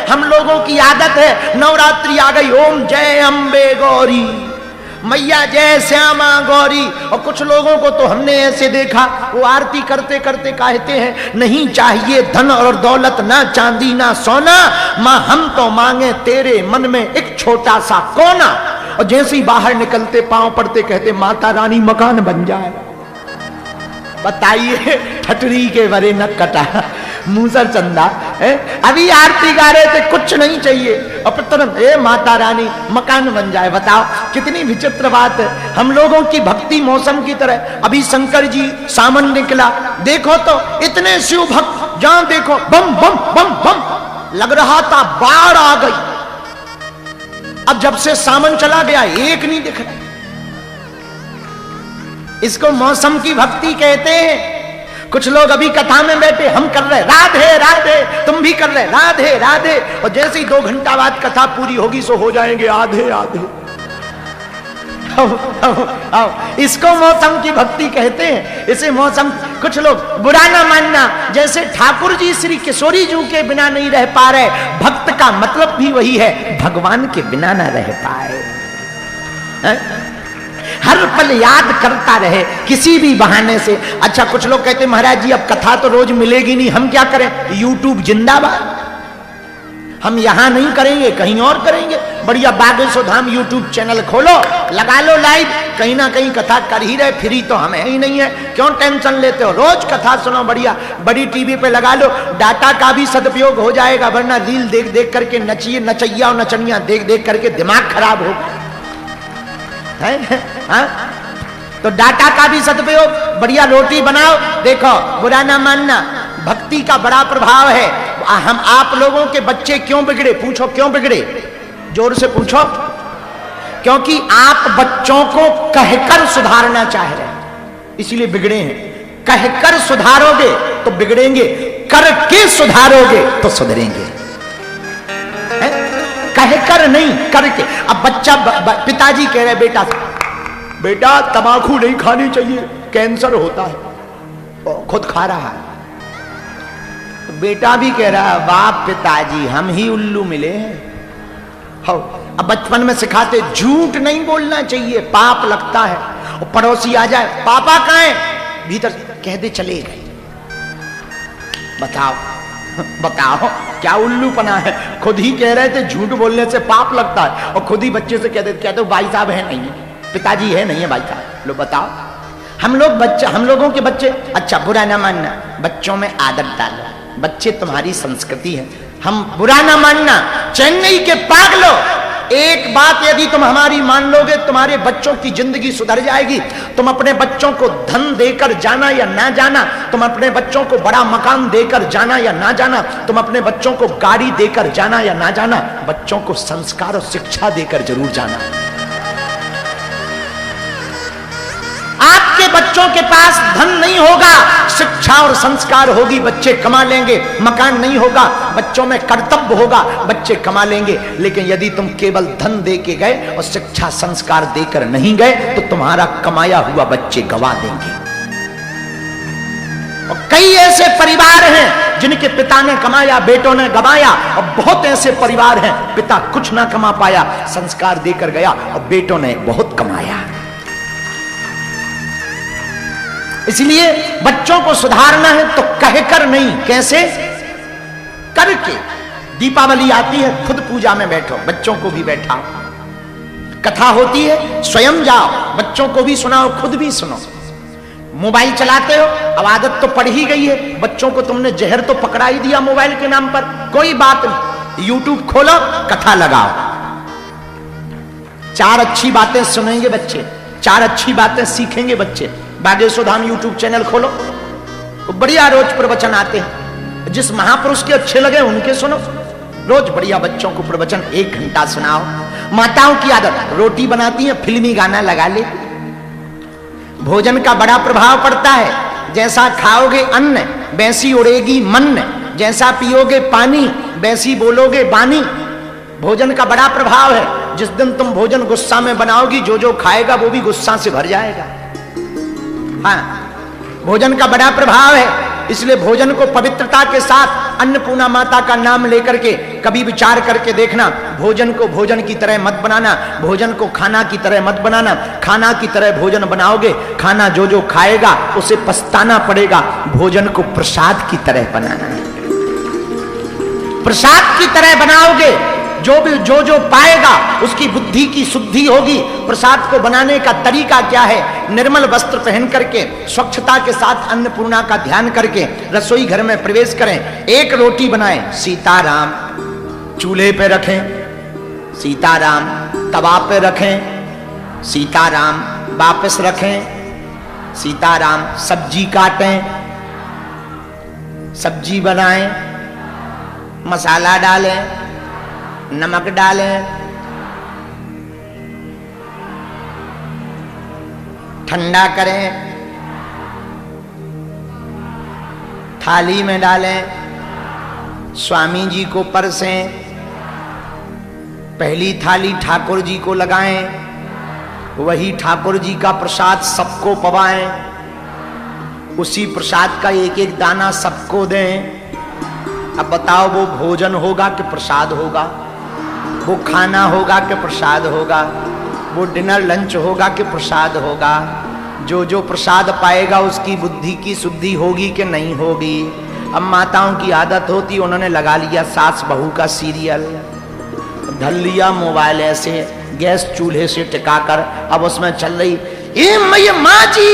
हम लोगों की आदत है, नवरात्रि आ गई, ओम जय अम्बे गौरी, मैया जय श्यामा गौरी। और कुछ लोगों को तो हमने ऐसे देखा, वो आरती करते करते कहते हैं, नहीं चाहिए धन और दौलत, ना चांदी ना सोना, मां हम तो मांगे तेरे मन में एक छोटा सा कोना। और जैसे ही बाहर निकलते पांव पड़ते कहते, माता रानी मकान बन जाए। बताइए, ठटरी के बरे न कटा मूसर चंदा है। अभी आरती गा रहे थे, कुछ नहीं चाहिए, और तुरंत ए माता रानी मकान बन जाए। बताओ कितनी विचित्र बात है। हम लोगों की भक्ति मौसम की तरह। अभी शंकर जी सावन निकला, देखो तो इतने शिव भक्त, जहां देखो बम बम बम बम, लग रहा था बाढ़ आ गई। अब जब से सावन चला गया, एक नहीं दिख रहा। इसको मौसम की भक्ति कहते हैं। कुछ लोग अभी कथा में बैठे, हम कर रहे राधे राधे, तुम भी कर रहे राधे राधे, और जैसे ही 2 घंटा बाद कथा पूरी होगी सो हो जाएंगे आधे आधे। इसको मौसम की भक्ति कहते हैं। इसे मौसम, कुछ लोग बुरा ना मानना, जैसे ठाकुर जी श्री किशोरी जी के बिना नहीं रह पा रहे, भक्त का मतलब भी वही है, भगवान के बिना ना रह पाए, हर पल याद करता रहे किसी भी बहाने से। अच्छा, कुछ लोग कहते महाराज जी अब कथा तो रोज मिलेगी नहीं, हम क्या करें? यूट्यूब जिंदाबाद, हम यहां नहीं करेंगे, कहीं और करेंगे। बढ़िया बागेश्वर धाम यूट्यूब चैनल खोलो, लगा लो लाइव, कहीं ना कहीं कथा कर ही रहे, फ्री तो हमें ही नहीं है, क्यों टेंशन लेते हो? रोज कथा सुनो, बढ़िया बड़ी टीवी पे लगा लो, डाटा का भी सदुपयोग हो जाएगा, वरना रील देख देख करके नचैया और नचनिया देख देख करके दिमाग खराब हो है। तो डाटा का भी सदुपयोग, बढ़िया रोटी बनाओ, देखो बुरा ना मानना, भक्ति का बड़ा प्रभाव है। हम आप लोगों के बच्चे क्यों बिगड़े? पूछो क्यों बिगड़े, जोर से पूछो। क्योंकि आप बच्चों को कहकर सुधारना चाह रहे हैं, इसीलिए बिगड़े हैं। कहकर सुधारोगे तो बिगड़ेंगे, करके सुधारोगे तो सुधरेंगे। कहकर नहीं, करके। अब बच्चा पिताजी कह रहे बेटा तंबाकू नहीं खानी चाहिए, कैंसर होता है, खुद खा रहा है। तो बेटा भी कह रहा है, बाप पिताजी हम ही उल्लू मिले हैं। अब बचपन में सिखाते झूठ नहीं बोलना चाहिए, पाप लगता है। और पड़ोसी आ जाए, पापा कहाँ है? भीतर कह दे चले गए। बताओ बताओ क्या उल्लूपना है। खुद ही कह रहे थे झूठ बोलने से पाप लगता है, और खुद ही बच्चे से कहते भाई साहब है नहीं है, पिताजी है नहीं है भाई साहब। लो बताओ, हम लोगों के बच्चे, अच्छा बुरा ना मानना, बच्चों में आदत डालो, बच्चे तुम्हारी संस्कृति है, हम बुरा ना मानना। चेन्नई के पागलों, एक बात यदि तुम हमारी मान लोगे, तुम्हारे बच्चों की जिंदगी सुधर जाएगी। तुम अपने बच्चों को धन देकर जाना या ना जाना, तुम अपने बच्चों को बड़ा मकान देकर जाना या ना जाना, तुम अपने बच्चों को गाड़ी देकर जाना या ना जाना, बच्चों को संस्कार और शिक्षा देकर जरूर जाना। आपके बच्चों के पास धन नहीं होगा, शिक्षा और संस्कार होगी, बच्चे कमा लेंगे। मकान नहीं होगा, बच्चों में कर्तव्य होगा, बच्चे कमा लेंगे। लेकिन यदि तुम केवल धन दे के गए और शिक्षा संस्कार देकर नहीं गए, तो तुम्हारा कमाया हुआ बच्चे गवा देंगे। और कई ऐसे परिवार हैं जिनके पिता ने कमाया, बेटों ने गवाया, और बहुत ऐसे परिवार हैं पिता कुछ ना कमा पाया, संस्कार देकर गया, और बेटों ने बहुत कमाया। इसलिए बच्चों को सुधारना है तो कहकर नहीं, कैसे? करके। दीपावली आती है, खुद पूजा में बैठो, बच्चों को भी बैठाओ। कथा होती है, स्वयं जाओ, बच्चों को भी सुनाओ, खुद भी सुनो। मोबाइल चलाते हो, अब आदत तो पड़ ही गई है, बच्चों को तुमने जहर तो पकड़ा ही दिया मोबाइल के नाम पर। कोई बात नहीं, यूट्यूब खोलो, कथा लगाओ, 4 अच्छी बातें सुनेंगे बच्चे, 4 अच्छी बातें सीखेंगे बच्चे। बागेश्वर धाम यूट्यूब चैनल खोलो, तो बढ़िया रोज प्रवचन आते हैं, जिस महापुरुष के अच्छे लगे उनके सुनो। रोज बढ़िया बच्चों को प्रवचन 1 घंटा सुनाओ। माताओं की आदत, रोटी बनाती है, फिल्मी गाना लगा ले। भोजन का बड़ा प्रभाव पड़ता है। जैसा खाओगे अन्न वैसी उड़ेगी मन, जैसा पियोगे पानी वैसी बोलोगे बानी। भोजन का बड़ा प्रभाव है। जिस दिन तुम भोजन गुस्सा में बनाओगी, जो खाएगा वो भी गुस्सा से भर जाएगा। हाँ, भोजन का बड़ा प्रभाव है। इसलिए भोजन को पवित्रता के साथ अन्नपूर्णा माता का नाम लेकर के कभी विचार करके देखना। भोजन को भोजन की तरह मत बनाना, भोजन को खाना की तरह मत बनाना। खाना की तरह भोजन बनाओगे, खाना जो जो खाएगा उसे पछताना पड़ेगा। भोजन को प्रसाद की तरह बनाना है, प्रसाद की तरह बनाओगे, जो जो पाएगा उसकी बुद्धि की शुद्धि होगी। प्रसाद को बनाने का तरीका क्या है? निर्मल वस्त्र पहन करके स्वच्छता के साथ अन्नपूर्णा का ध्यान करके रसोई घर में प्रवेश करें। एक रोटी बनाएं, सीताराम, चूल्हे पे रखें, सीताराम, तवा पे रखें, सीताराम, वापस रखें, सीताराम, सब्जी काटें, सब्जी बनाएं, मसाला डालें, नमक डालें, ठंडा करें, थाली में डालें, स्वामी जी को परसें, पहली थाली ठाकुर जी को लगाएं, वही ठाकुर जी का प्रसाद सबको पवाएं, उसी प्रसाद का एक एक दाना सबको दें। अब बताओ वो भोजन होगा कि प्रसाद होगा? वो खाना होगा कि प्रसाद होगा? वो डिनर लंच होगा कि प्रसाद होगा? जो जो प्रसाद पाएगा उसकी बुद्धि की शुद्धि होगी कि नहीं होगी? अब माताओं की आदत होती, उन्होंने लगा लिया सास बहू का सीरियल, धर लिया मोबाइल ऐसे गैस चूल्हे से टिकाकर, अब उसमें चल रही ये माँ जी,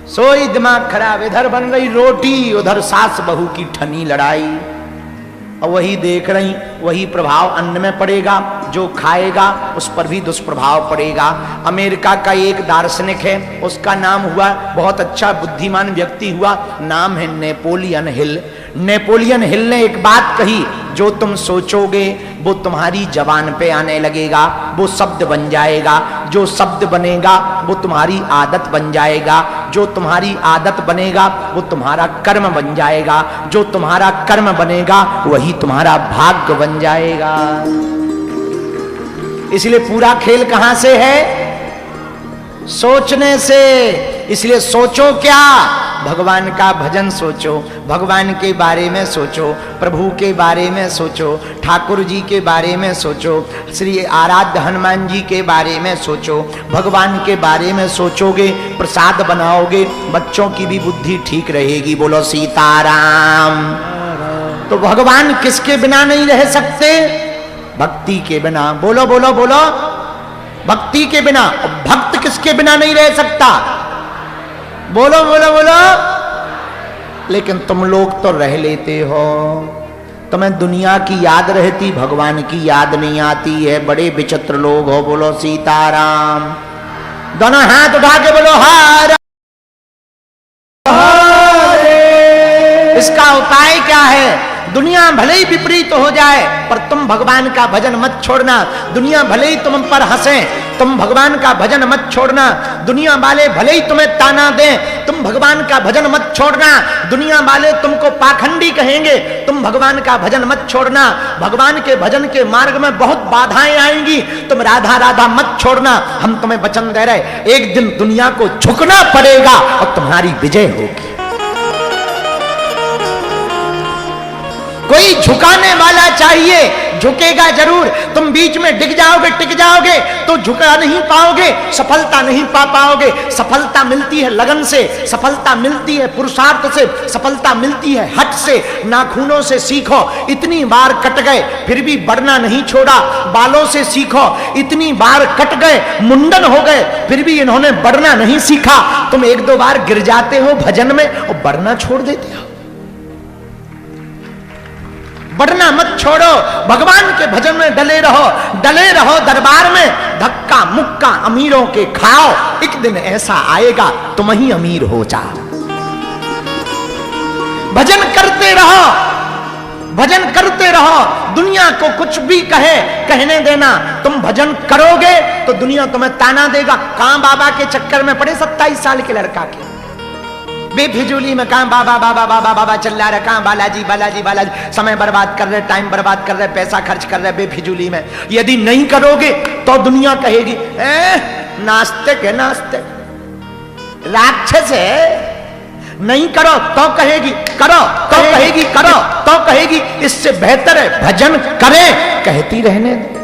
सोई दिमाग खराब, इधर बन रही रोटी, उधर सास बहू की ठनी लड़ाई, और वही देख रही, वही प्रभाव अन्न में पड़ेगा। जो खाएगा उस पर भी दुष्प्रभाव पड़ेगा। अमेरिका का एक दार्शनिक है, उसका नाम हुआ, बहुत अच्छा बुद्धिमान व्यक्ति हुआ, नाम है नेपोलियन हिल। नेपोलियन हिल ने एक बात कही, जो तुम सोचोगे वो तुम्हारी जबान पे आने लगेगा, वो शब्द बन जाएगा, जो शब्द बनेगा वो तुम्हारी आदत बन जाएगा, जो तुम्हारी आदत बनेगा वो तुम्हारा कर्म बन जाएगा, जो तुम्हारा कर्म बनेगा वही तुम्हारा भाग्य बन जाएगा। इसलिए पूरा खेल कहां से है? सोचने से। इसलिए सोचो क्या? भगवान का भजन सोचो, भगवान के बारे में सोचो, प्रभु के बारे में सोचो, ठाकुर जी के बारे में सोचो, श्री आराध्य हनुमान जी के बारे में सोचो। भगवान के बारे में सोचोगे, प्रसाद बनाओगे, बच्चों की भी बुद्धि ठीक रहेगी। बोलो सीताराम। तो भगवान किसके बिना नहीं रह सकते? भक्ति के बिना। बोलो बोलो बोलो, भक्ति के बिना। भक्त किसके बिना नहीं रह सकता? बोलो बोलो बोलो। लेकिन तुम लोग तो रह लेते हो, तुम्हें दुनिया की याद रहती, भगवान की याद नहीं आती है। बड़े विचित्र लोग हो। बोलो सीताराम। दोनों हाथ उठा के बोलो हर। इसका उपाय क्या है? दुनिया भले ही विपरीत हो जाए पर तुम भगवान का भजन मत छोड़ना। दुनिया भले ही तुम पर हंसे, तुम भगवान का भजन मत छोड़ना। दुनिया वाले भले ही तुम्हें ताना दें, तुम भगवान का भजन मत छोड़ना। दुनिया वाले तुमको पाखंडी कहेंगे, तुम भगवान का भजन मत छोड़ना। भगवान के भजन के मार्ग में बहुत बाधाएं आएंगी, तुम राधा राधा मत छोड़ना। हम तुम्हें वचन दे रहे, एक दिन दुनिया को झुकना पड़ेगा और तुम्हारी विजय होगी। कोई झुकाने वाला चाहिए, झुकेगा जरूर। तुम बीच में डिग जाओगे, टिक जाओगे तो झुका नहीं पाओगे, सफलता नहीं पा पाओगे। सफलता मिलती है लगन से, सफलता मिलती है पुरुषार्थ से, सफलता मिलती है हट से। नाखूनों से सीखो, इतनी बार कट गए फिर भी बढ़ना नहीं छोड़ा। बालों से सीखो, इतनी बार कट गए, मुंडन हो गए फिर भी इन्होंने बढ़ना नहीं सीखा। तुम एक दो बार गिर जाते हो भजन में और बढ़ना छोड़ देते हो। बढ़ना मत छोड़ो, भगवान के भजन में डले रहो, डले रहो दरबार में। धक्का मुक्का अमीरों के खाओ, एक दिन ऐसा आएगा तुम ही अमीर हो जाओ। भजन करते रहो, भजन करते रहो। दुनिया को कुछ भी कहे, कहने देना। तुम भजन करोगे तो दुनिया तुम्हें ताना देगा। कहां बाबा के चक्कर में पड़े 27 साल के लड़का के, बेफिजूली में कहां बाबा बाबा बाबा बाबा चिल्ला रहे, कहां बालाजी बालाजी बालाजी। समय बर्बाद कर रहे, टाइम बर्बाद कर रहे, पैसा खर्च कर रहे बेफिजूली में। यदि नहीं करोगे तो दुनिया कहेगी नास्तिक है, नास्तिक, राक्षस है, नहीं करो तो कहेगी, करो तो कहेगी, करो तो कहेगी, इससे बेहतर है भजन करे, कहती रहने दो।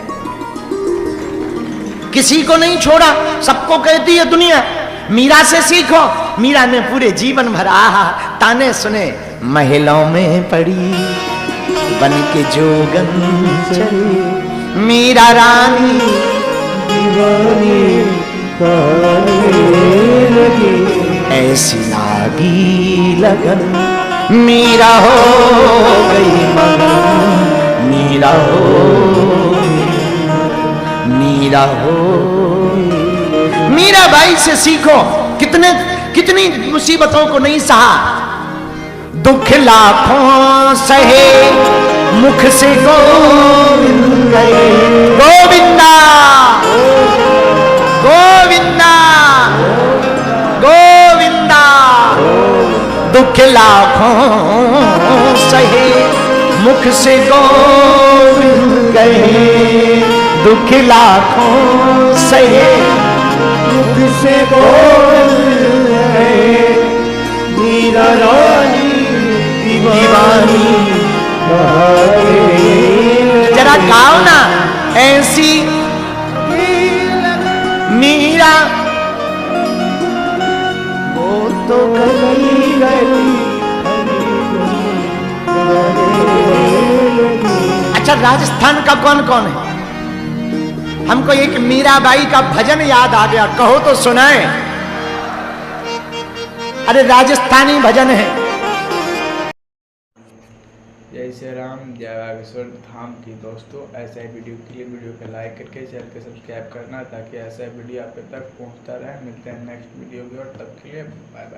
किसी को नहीं छोड़ा, सबको कहती है दुनिया। मीरा से सीखो। मीरा ने पूरे जीवन भर आहा ताने सुने, महलों में पड़ी बन के जोगन चली, मीरा रानी दीवानी लगी, ऐसी लागी लगन, मीरा हो गई मगन, मीरा हो, मीरा हो। मीरा बाई से सीखो। कितनी मुसीबतों को नहीं सहा, दुख लाखों सहे, मुख से गोविंद गए, गोविंदा गोविंदा गोविंदा। दुख लाखों सहे, मुख से गोविंद गए, दुख लाखों सहे, मुख से गोविंद गए, मीरा रानी दीवानी। जरा गाओ ना ऐसी मीरा, वो तो गली गली। अच्छा, राजस्थान का कौन कौन है? हमको एक मीराबाई का भजन याद आ गया, कहो तो सुनाए। अरे राजस्थानी भजन है। जय श्री राम, जय बागेश्वर धाम की। दोस्तों, ऐसा वीडियो के लिए वीडियो को लाइक करके चैनल को सब्सक्राइब करना, ताकि ऐसा वीडियो आप तक पहुंचता रहे। मिलते हैं नेक्स्ट वीडियो में, और तब के लिए बाय बाय।